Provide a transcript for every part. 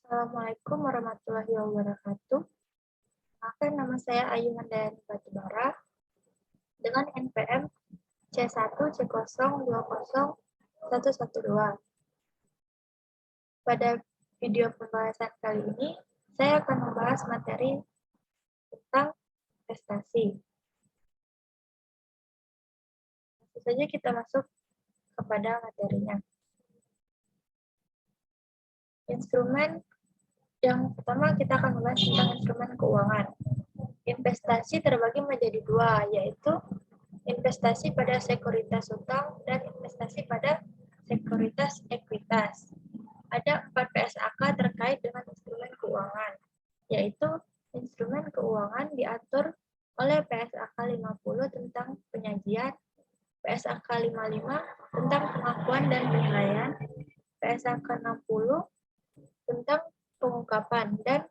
Assalamualaikum warahmatullahi wabarakatuh. Perkenalkan, nama saya Ayu Handayani Batubara dengan NPM C1C020112. Pada video pembahasan kali ini, saya akan membahas materi tentang investasi. Langsung saja kita masuk kepada materinya. Instrumen yang pertama kita akan membahas tentang instrumen keuangan. Investasi terbagi menjadi dua, yaitu investasi pada sekuritas utang dan investasi pada sekuritas ekuitas. Ada 4 PSAK terkait dengan instrumen keuangan, yaitu instrumen keuangan diatur oleh PSAK 50 tentang penyajian, PSAK 55 tentang pengakuan dan penilaian, PSAK 60 tentang pengungkapan, dan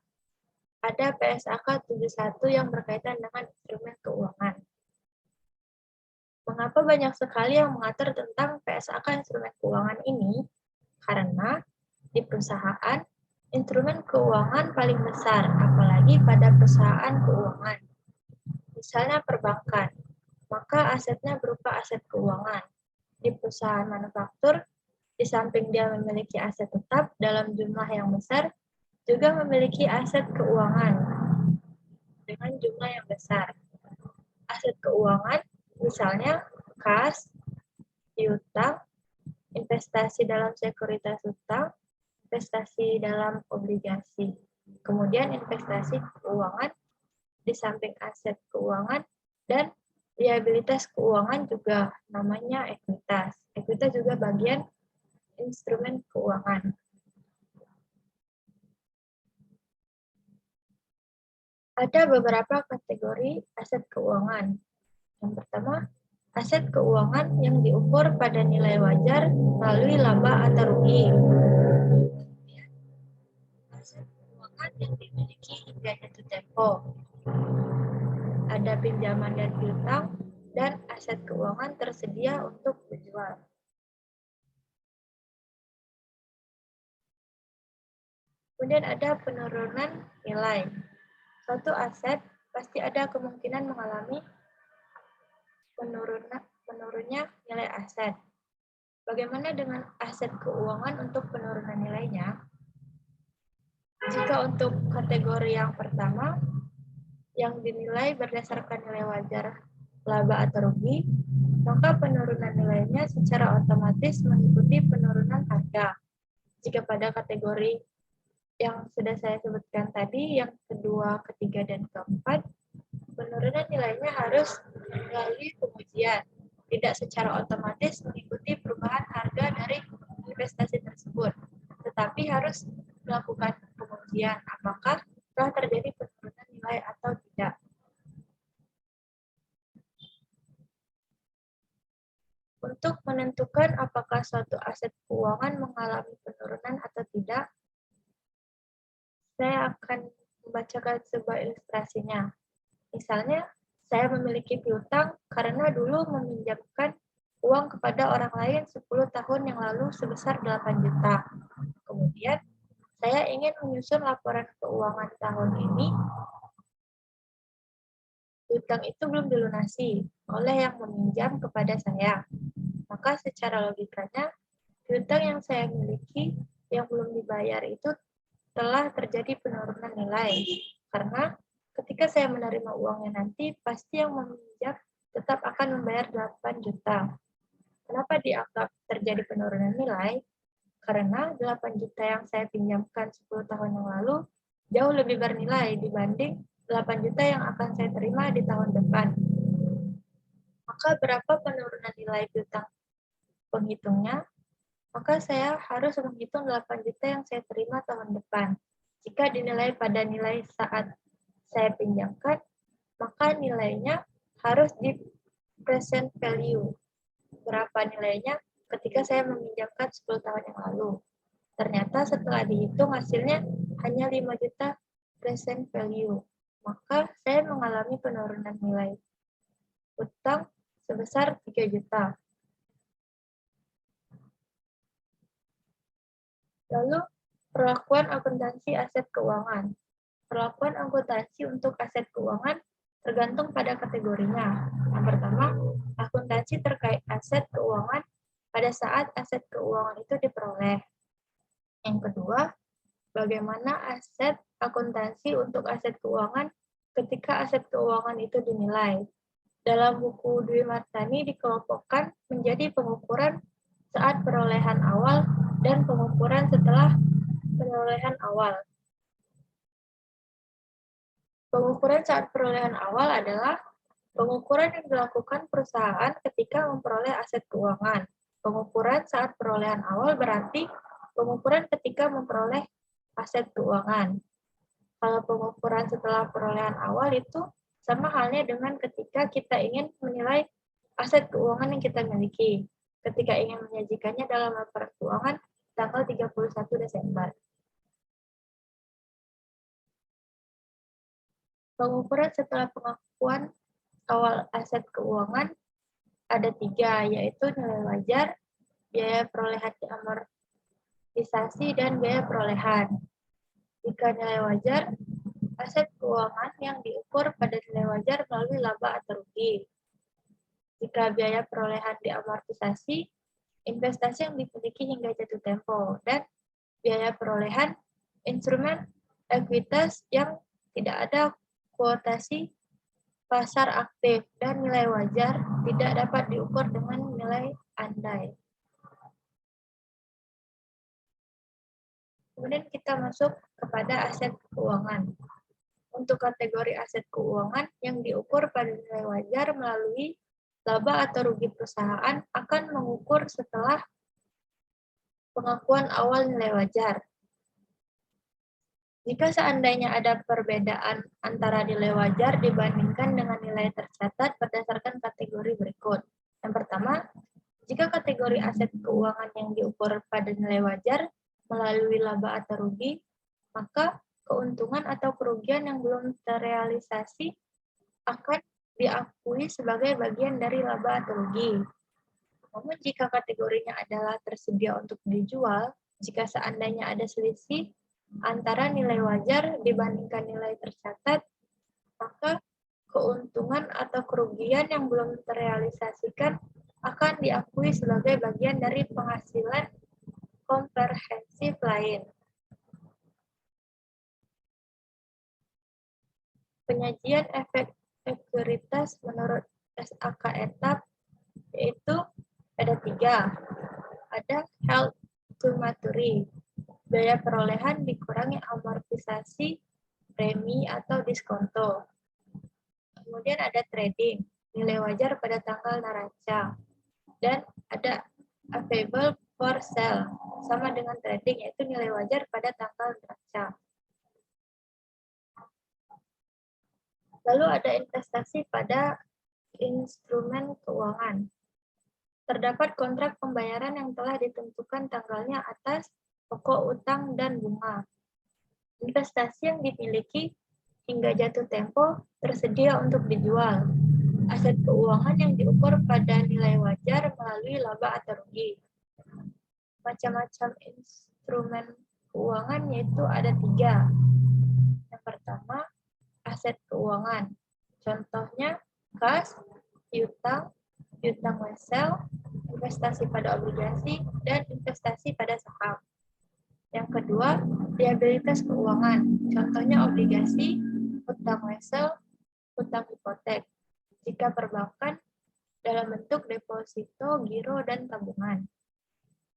ada PSAK 71 yang berkaitan dengan instrumen keuangan. Mengapa banyak sekali yang mengatur tentang PSAK instrumen keuangan ini? Karena di perusahaan, instrumen keuangan paling besar, apalagi pada perusahaan keuangan. Misalnya perbankan, maka asetnya berupa aset keuangan. Di perusahaan manufaktur, di samping dia memiliki aset tetap dalam jumlah yang besar, juga memiliki aset keuangan dengan jumlah yang besar. Aset keuangan misalnya kas, piutang, investasi dalam sekuritas utang, investasi dalam obligasi. Kemudian investasi keuangan di samping aset keuangan dan liabilitas keuangan juga namanya ekuitas. Ekuitas juga bagian instrumen keuangan. Ada beberapa kategori aset keuangan. Yang pertama, aset keuangan yang diukur pada nilai wajar melalui laba atau rugi. Aset keuangan yang dimiliki hingga jatuh tempo. Ada pinjaman dan piutang, dan aset keuangan tersedia untuk dijual. Kemudian ada penurunan nilai. Suatu aset pasti ada kemungkinan mengalami menurunnya nilai aset. Bagaimana dengan aset keuangan untuk penurunan nilainya? Jika untuk kategori yang pertama, yang dinilai berdasarkan nilai wajar laba atau rugi, maka penurunan nilainya secara otomatis mengikuti penurunan harga. Jika pada kategori yang sudah saya sebutkan tadi, yang kedua, ketiga, dan keempat, penurunan nilainya harus melalui pengujian, tidak secara otomatis mengikuti perubahan harga dari investasi tersebut, tetapi harus melakukan pengujian apakah telah terjadi penurunan nilai atau tidak. Untuk menentukan apakah suatu aset keuangan mengalami penurunan atau tidak, saya akan membacakan sebuah ilustrasinya. Misalnya, saya memiliki piutang karena dulu meminjamkan uang kepada orang lain 10 tahun yang lalu sebesar 8 juta. Kemudian, saya ingin menyusun laporan keuangan tahun ini. Piutang itu belum dilunasi oleh yang meminjam kepada saya. Maka secara logikanya, piutang yang saya miliki yang belum dibayar itu telah terjadi penurunan nilai. Karena ketika saya menerima uangnya nanti, pasti yang meminjam tetap akan membayar 8 juta. Kenapa dianggap terjadi penurunan nilai? Karena 8 juta yang saya pinjamkan 10 tahun yang lalu jauh lebih bernilai dibanding 8 juta yang akan saya terima di tahun depan. Maka berapa penurunan nilai piutang penghitungnya? Maka saya harus menghitung 8 juta yang saya terima tahun depan. Jika dinilai pada nilai saat saya pinjamkan, maka nilainya harus di present value. Berapa nilainya ketika saya meminjamkan 10 tahun yang lalu. Ternyata setelah dihitung hasilnya hanya 5 juta present value. Maka saya mengalami penurunan nilai utang sebesar 3 juta. Lalu, Perlakuan akuntansi aset keuangan. Perlakuan akuntansi untuk aset keuangan tergantung pada kategorinya. Yang pertama, akuntansi terkait aset keuangan pada saat aset keuangan itu diperoleh. Yang kedua, bagaimana aset akuntansi untuk aset keuangan ketika aset keuangan itu dinilai. Dalam buku Dwi Martani dikelompokkan menjadi pengukuran saat perolehan awal dan pengukuran setelah perolehan awal. Pengukuran saat perolehan awal adalah pengukuran yang dilakukan perusahaan ketika memperoleh aset keuangan. Pengukuran saat perolehan awal berarti pengukuran ketika memperoleh aset keuangan. Kalau pengukuran setelah perolehan awal itu sama halnya dengan ketika kita ingin menilai aset keuangan yang kita miliki. Ketika ingin menyajikannya dalam laporan keuangan tanggal 31 Desember. Pengukuran setelah pengakuan awal aset keuangan ada 3, yaitu nilai wajar, biaya perolehan diamortisasi, dan biaya perolehan. Jika nilai wajar, aset keuangan yang diukur pada nilai wajar melalui laba atau rugi. Jika biaya perolehan diamortisasi, investasi yang dimiliki hingga jatuh tempo, dan biaya perolehan instrumen ekuitas yang tidak ada kuotasi pasar aktif, dan nilai wajar tidak dapat diukur dengan nilai andai. Kemudian kita masuk kepada aset keuangan. Untuk kategori aset keuangan yang diukur pada nilai wajar melalui laba atau rugi perusahaan akan mengukur setelah pengakuan awal nilai wajar. Jika seandainya ada perbedaan antara nilai wajar dibandingkan dengan nilai tercatat berdasarkan kategori berikut. Yang pertama, jika kategori aset keuangan yang diukur pada nilai wajar melalui laba atau rugi, maka keuntungan atau kerugian yang belum terrealisasi akan diakui sebagai bagian dari laba atau rugi. Namun jika kategorinya adalah tersedia untuk dijual, jika seandainya ada selisih antara nilai wajar dibandingkan nilai tercatat, maka keuntungan atau kerugian yang belum terrealisasikan akan diakui sebagai bagian dari penghasilan komprehensif lain. Penyajian efek sekuritas menurut SAK etap yaitu ada 3. Ada held to maturity, biaya perolehan dikurangi amortisasi, premi atau diskonto. Kemudian ada trading, nilai wajar pada tanggal neraca. Dan ada available for sale, sama dengan trading, yaitu nilai wajar pada tanggal neraca. Lalu ada investasi pada instrumen keuangan. Terdapat kontrak pembayaran yang telah ditentukan tanggalnya atas pokok utang dan bunga. Investasi yang dimiliki hingga jatuh tempo tersedia untuk dijual. Aset keuangan yang diukur pada nilai wajar melalui laba atau rugi. Macam-macam instrumen keuangan yaitu ada 3. Yang pertama, aset keuangan. Contohnya, kas, piutang, piutang wesel, investasi pada obligasi, dan investasi pada saham. Yang kedua, liabilitas keuangan. Contohnya obligasi, utang wesel, utang hipotek. Jika perbankan dalam bentuk deposito, giro, dan tabungan.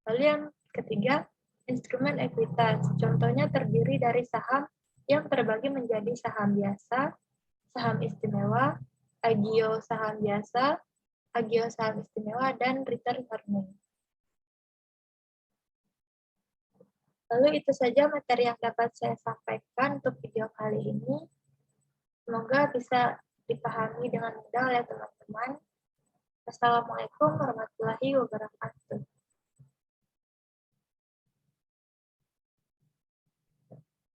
Lalu yang ketiga, instrumen ekuitas. Contohnya terdiri dari saham yang terbagi menjadi saham biasa, saham istimewa, agio saham biasa, agio saham istimewa, dan return earning. Lalu itu saja materi yang dapat saya sampaikan untuk video kali ini. Semoga bisa dipahami dengan mudah oleh teman-teman. Assalamualaikum warahmatullahi wabarakatuh.